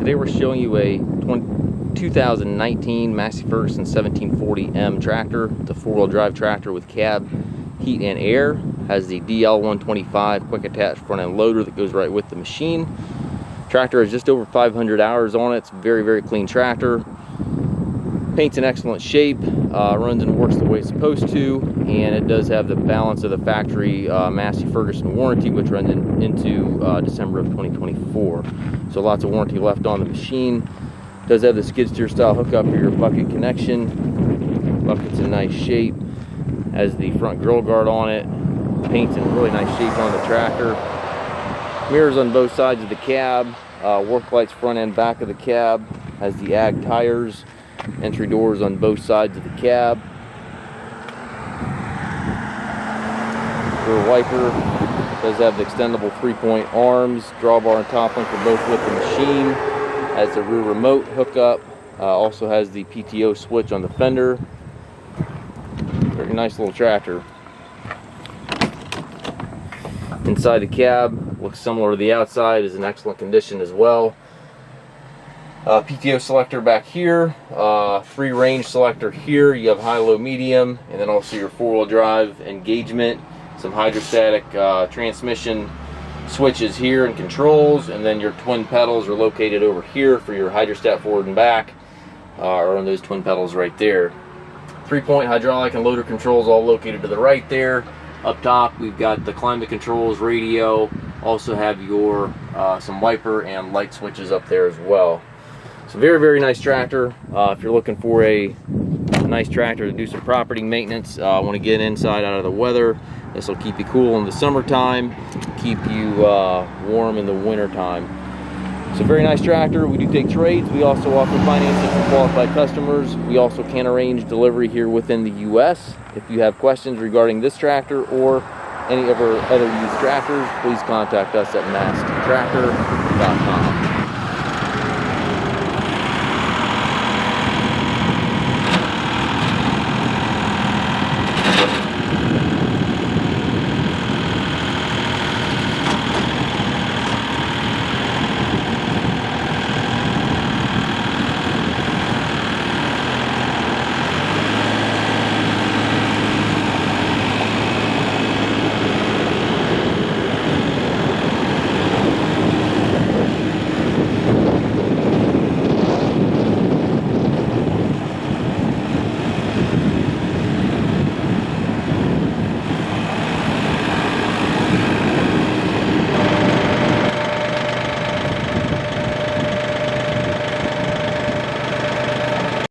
Today we're showing you a 2019 Massey Ferguson 1740M tractor. It's a four-wheel drive tractor with cab, heat and air. Has the DL125 quick attach front end loader that goes right with the machine. Tractor has just over 500 hours on it. It's a very clean tractor. Paint's in excellent shape, runs and works the way it's supposed to, and it does have the balance of the factory Massey Ferguson warranty, which runs into December of 2024. So lots of warranty left on the machine. It does have the skid steer style hookup for your bucket connection. Bucket's in nice shape. Has the front grill guard on it. Paint's in really nice shape on the tractor. Mirrors on both sides of the cab. Work lights front and back of the cab. Has the ag tires. Entry doors on both sides of the cab. Rear wiper. Does have the extendable 3-point arms. Drawbar and top link are both with the machine. Has the rear remote hookup. Also has the PTO switch on the fender. Very nice little tractor. Inside the cab looks similar to the outside. Is in excellent condition as well. PTO selector back here, 3 range selector here. You have high, low, medium, and then also your 4-wheel drive engagement, some hydrostatic transmission switches here and controls, and then your twin pedals are located over here for your hydrostat forward and back, or on those twin pedals right there. 3-point hydraulic and loader controls all located to the right there. Up top we've got the climate controls, radio, also have your some wiper and light switches up there as well. So very nice tractor. If you're looking for a nice tractor to do some property maintenance, want to get inside out of the weather, this will keep you cool in the summertime, keep you warm in the winter time. So very nice tractor. We do take trades. We also offer financing for qualified customers. We also can arrange delivery here within the US. If you have questions regarding this tractor or any of our other used tractors, please contact us at masttractor.com.